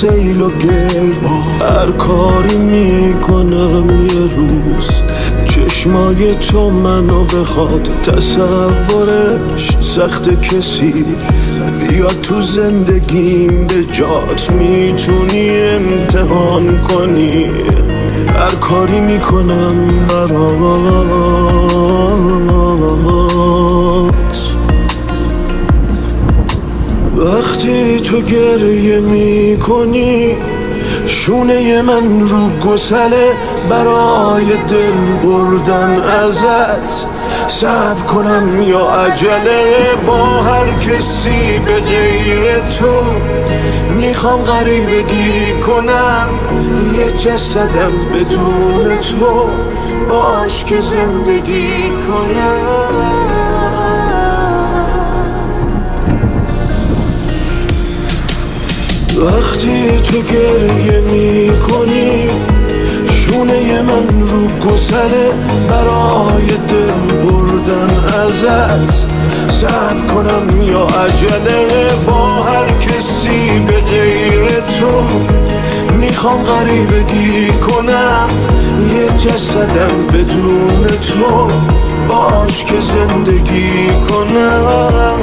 سیل و گرد هر کاری میکنم یه روز چشمای تو منو بخواد تصورش سخت کسی بیاد تو زندگیم به جات میتونی امتحان کنی هر کاری میکنم برات وقتی تو گریه میکنی شونه من رو گسله برای دل بردن ازت صبر کنم یا عجله با هر کسی به غیر تو میخوام غریبگی کنم یه جسدم بدون تو باش که زندگی کنم وقتی تو گریه میکنی شونه من رو گسله برای دل بردن ازت صبر کنم یا عجله با هر کسی به غیر تو میخوام غریبگی کنم یه جسدم بدون تو باش که زندگی کنم